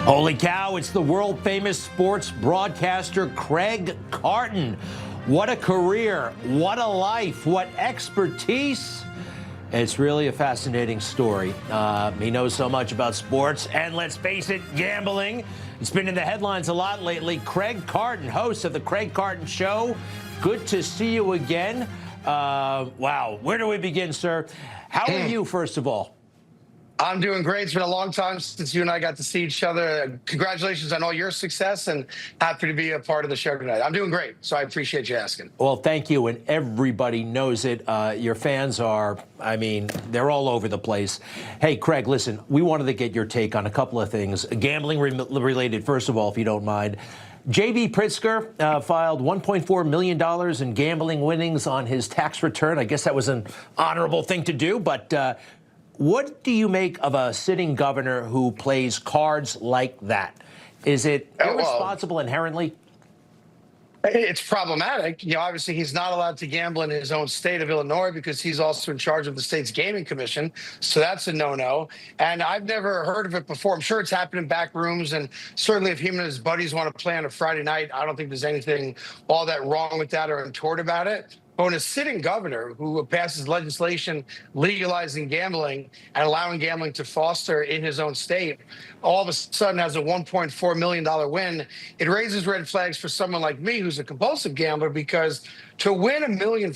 Holy cow, it's the world-famous sports broadcaster Craig Carton. What a career, what a life, what expertise. It's really a fascinating story. He knows so much about sports, and let's face it, gambling. It's been in the headlines a lot lately. Craig Carton, host of the Craig Carton Show. Good to see you again. Wow, where do we begin, sir? How are you, first of all? I'm doing great. It's been a long time since you and I got to see each other. Congratulations on all your success, and happy to be a part of the show tonight. I'm doing great, so I appreciate you asking. Well, thank you, and everybody knows it. Your fans are, I mean, they're all over the place. Hey, Craig, listen, we wanted to get your take on a couple of things. Gambling related, first of all, if you don't mind. J.B. Pritzker filed $1.4 million in gambling winnings on his tax return. I guess that was an honorable thing to do, but what do you make of a sitting governor who plays cards like that? Is it irresponsible inherently? It's problematic. You know, obviously he's not allowed to gamble in his own state of Illinois because he's also in charge of the state's gaming commission. So that's a no-no. And I've never heard of it before. I'm sure it's happened in back rooms. And certainly if him and his buddies want to play on a Friday night, I don't think there's anything all that wrong with that or untoward about it. But when a sitting governor who passes legislation legalizing gambling and allowing gambling to foster in his own state, all of a sudden has a $1.4 million win, it raises red flags for someone like me who's a compulsive gambler, because to win $1.4 million,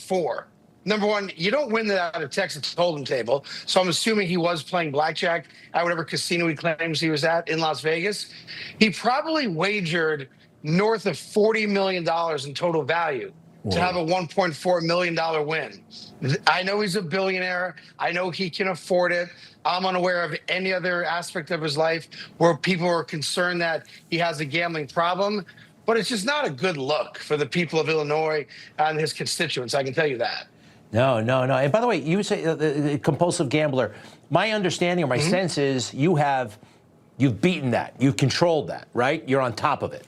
number one, you don't win that at a Texas Hold'em table. So I'm assuming he was playing blackjack at whatever casino he claims he was at in Las Vegas. He probably wagered north of $40 million in total value to have a $1.4 million win. I know he's a billionaire. I know he can afford it. I'm unaware of any other aspect of his life where people are concerned that he has a gambling problem. But it's just not a good look for the people of Illinois and his constituents. I can tell you that. No. And by the way, you say compulsive gambler. My understanding or my sense is you've beaten that. You've controlled that, right? You're on top of it.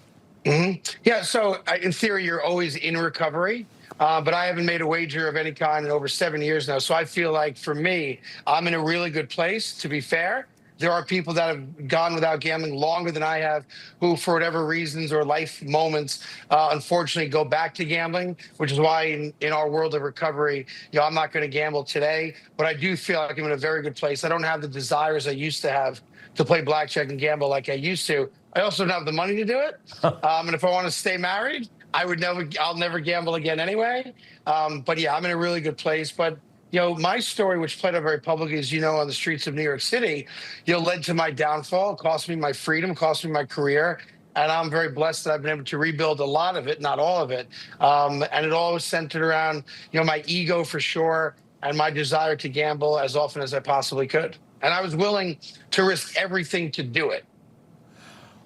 Yeah, so in theory, you're always in recovery, but I haven't made a wager of any kind in over 7 years now. So I feel like for me, I'm in a really good place, to be fair. There are people that have gone without gambling longer than I have who, for whatever reasons or life moments, unfortunately go back to gambling, which is why in our world of recovery, I'm not going to gamble today. But I do feel like I'm in a very good place. I don't have the desires I used to have to play blackjack and gamble like I used to. I also don't have the money to do it. And if I want to stay married, I'll never gamble again anyway. But yeah, I'm in a really good place. But, my story, which played out very publicly, as you know, on the streets of New York City, led to my downfall, cost me my freedom, cost me my career. And I'm very blessed that I've been able to rebuild a lot of it, not all of it. And it all was centered around, my ego for sure, and my desire to gamble as often as I possibly could. And I was willing to risk everything to do it.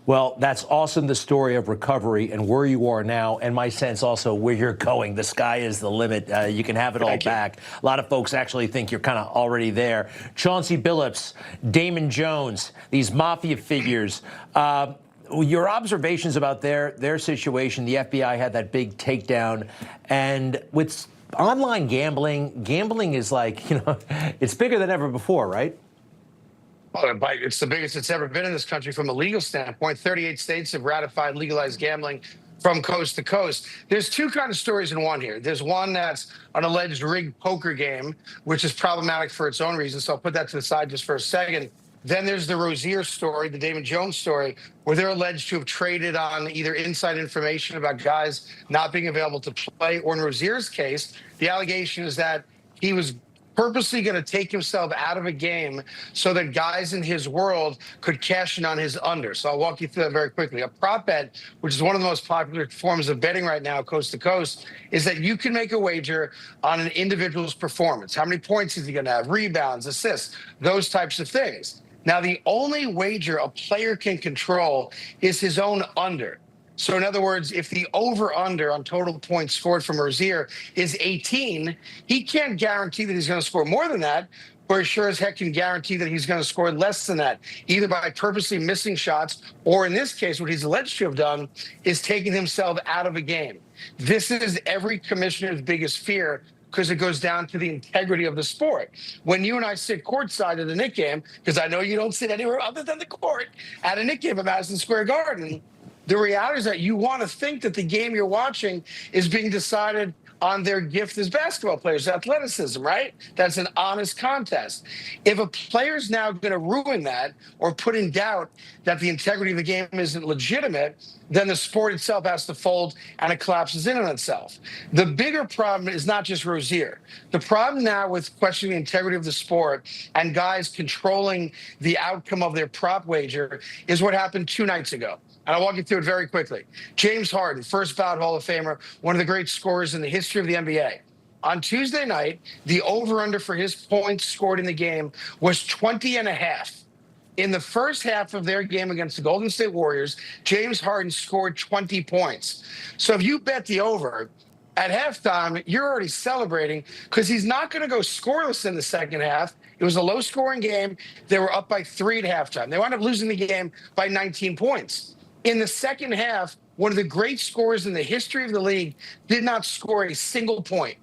Well, that's awesome, the story of recovery and where you are now, and my sense also where you're going. The sky is the limit. You can have it all back. A lot of folks actually think you're kind of already there. Chauncey Billups, Damon Jones, these mafia figures. Your observations about their situation, the FBI had that big takedown, and with online gambling is like, it's bigger than ever before, right? It's the biggest it's ever been in this country from a legal standpoint. 38 states have ratified legalized gambling from coast to coast. There's two kind of stories in one here. There's one that's an alleged rigged poker game, which is problematic for its own reasons. So I'll put that to the side just for a second. Then there's the Rozier story, the Damon Jones story, where they're alleged to have traded on either inside information about guys not being available to play, or in Rozier's case, the allegation is that he was purposely going to take himself out of a game so that guys in his world could cash in on his under. So I'll walk you through that very quickly. A prop bet, which is one of the most popular forms of betting right now, coast to coast, is that you can make a wager on an individual's performance. How many points is he going to have? Rebounds, assists, those types of things. Now, the only wager a player can control is his own under. So in other words, if the over-under on total points scored from Rozier is 18, he can't guarantee that he's going to score more than that, but he sure as heck can guarantee that he's going to score less than that, either by purposely missing shots, or in this case, what he's alleged to have done is taking himself out of a game. This is every commissioner's biggest fear because it goes down to the integrity of the sport. When you and I sit courtside at a Knick game, because I know you don't sit anywhere other than the court, at a Knick game at Madison Square Garden, the reality is that you want to think that the game you're watching is being decided on their gift as basketball players, athleticism, right? That's an honest contest. If a player's now going to ruin that or put in doubt that the integrity of the game isn't legitimate, then the sport itself has to fold and it collapses in on itself. The bigger problem is not just Rozier. The problem now with questioning the integrity of the sport and guys controlling the outcome of their prop wager is what happened 2 nights ago. And I'll walk you through it very quickly. James Harden, first ballot Hall of Famer, one of the great scorers in the history of the NBA. On Tuesday night, the over-under for his points scored in the game was 20.5. In the first half of their game against the Golden State Warriors, James Harden scored 20 points. So if you bet the over, at halftime, you're already celebrating because he's not going to go scoreless in the second half. It was a low-scoring game. They were up by 3 at halftime. They wound up losing the game by 19 points. In the second half, one of the great scorers in the history of the league did not score a single point.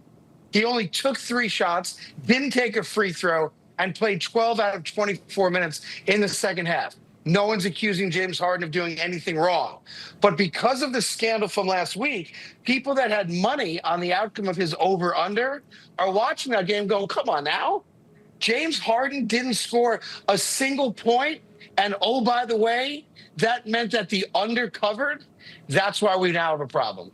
He only took 3 shots, didn't take a free throw, and played 12 out of 24 minutes in the second half. No one's accusing James Harden of doing anything wrong. But because of the scandal from last week, people that had money on the outcome of his over-under are watching that game going, come on now. James Harden didn't score a single point. And oh, by the way, that meant that the under covered. That's why we now have a problem.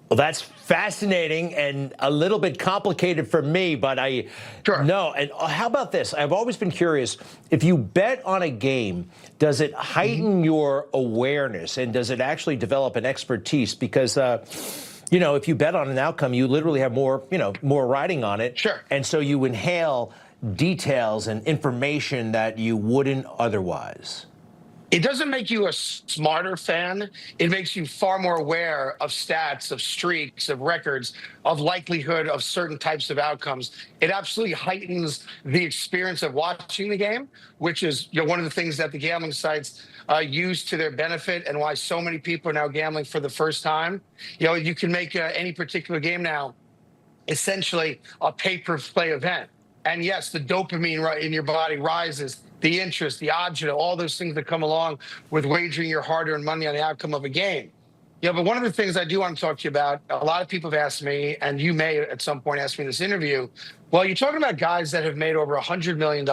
Well, that's fascinating and a little bit complicated for me, but I know. And how about this? I've always been curious. If you bet on a game, does it heighten your awareness and does it actually develop an expertise? Because, you know, if you bet on an outcome, you literally have more, more riding on it. Sure. And so you inhale details and information that you wouldn't otherwise. It doesn't make you a smarter fan. It makes you far more aware of stats, of streaks, of records, of likelihood of certain types of outcomes. It absolutely heightens the experience of watching the game, which is one of the things that the gambling sites use to their benefit and why so many people are now gambling for the first time. You can make any particular game now essentially a pay-per-play event. And yes, the dopamine in your body rises, the interest, the agita, all those things that come along with wagering your hard-earned money on the outcome of a game. But one of the things I do want to talk to you about, a lot of people have asked me, and you may at some point ask me in this interview, well, you're talking about guys that have made over $100 million.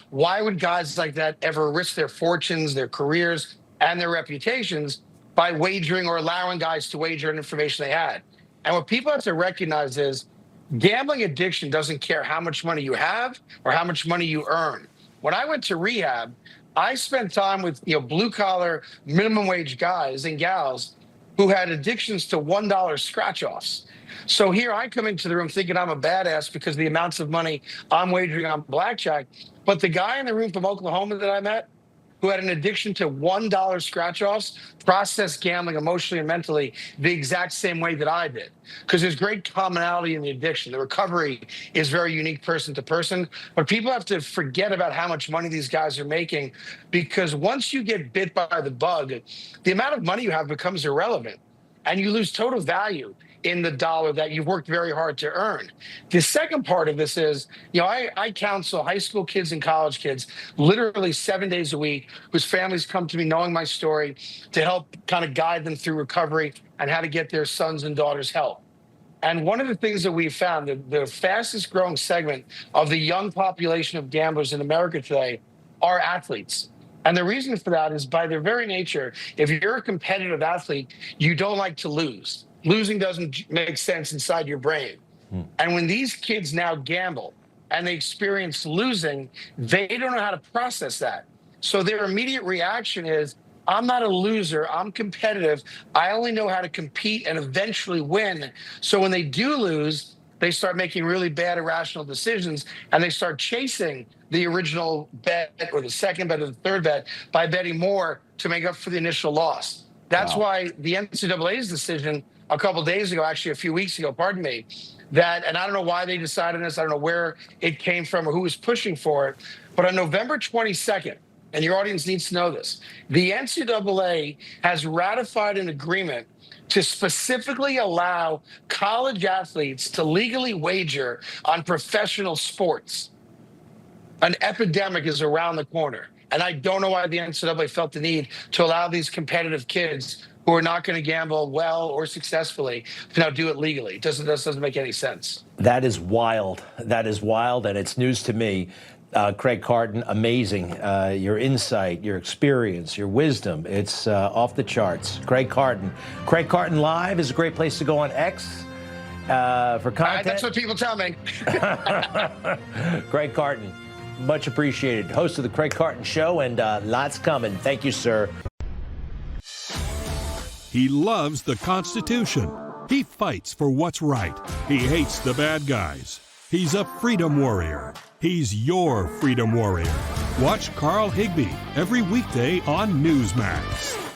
Why would guys like that ever risk their fortunes, their careers, and their reputations by wagering or allowing guys to wager on information they had? And what people have to recognize is gambling addiction doesn't care how much money you have or how much money you earn. When I went to rehab, I spent time with blue-collar, minimum wage guys and gals who had addictions to $1 scratch-offs. So here I come into the room thinking I'm a badass because of the amounts of money I'm wagering on blackjack. But the guy in the room from Oklahoma that I met, who had an addiction to $1 scratch-offs, processed gambling emotionally and mentally the exact same way that I did. Because there's great commonality in the addiction. The recovery is very unique person to person. But people have to forget about how much money these guys are making, because once you get bit by the bug, the amount of money you have becomes irrelevant. And you lose total value in the dollar that you've worked very hard to earn. The second part of this is, I counsel high school kids and college kids literally 7 days a week whose families come to me knowing my story to help kind of guide them through recovery and how to get their sons and daughters help. And one of the things that we've found, the fastest growing segment of the young population of gamblers in America today are athletes. And the reason for that is by their very nature, if you're a competitive athlete, you don't like to lose. Losing doesn't make sense inside your brain. And when these kids now gamble and they experience losing, they don't know how to process that. So their immediate reaction is, I'm not a loser, I'm competitive. I only know how to compete and eventually win. So when they do lose, they start making really bad, irrational decisions, and they start chasing the original bet or the second bet or the third bet by betting more to make up for the initial loss. That's why the NCAA's decision a couple of days ago, actually a few weeks ago, pardon me, that, and I don't know why they decided this, I don't know where it came from or who was pushing for it, but on November 22nd, and your audience needs to know this, the NCAA has ratified an agreement to specifically allow college athletes to legally wager on professional sports. An epidemic is around the corner. And I don't know why the NCAA felt the need to allow these competitive kids who are not going to gamble well or successfully to now do it legally. This doesn't make any sense. That is wild. That is wild, and it's news to me. Craig Carton, amazing. Your insight, your experience, your wisdom, it's off the charts. Craig Carton. Craig Carton Live is a great place to go on X for content. That's what people tell me. Craig Carton, much appreciated. Host of the Craig Carton Show, and lots coming. Thank you, sir. He loves the Constitution. He fights for what's right. He hates the bad guys. He's a freedom warrior. He's your freedom warrior. Watch Carl Higbie every weekday on Newsmax.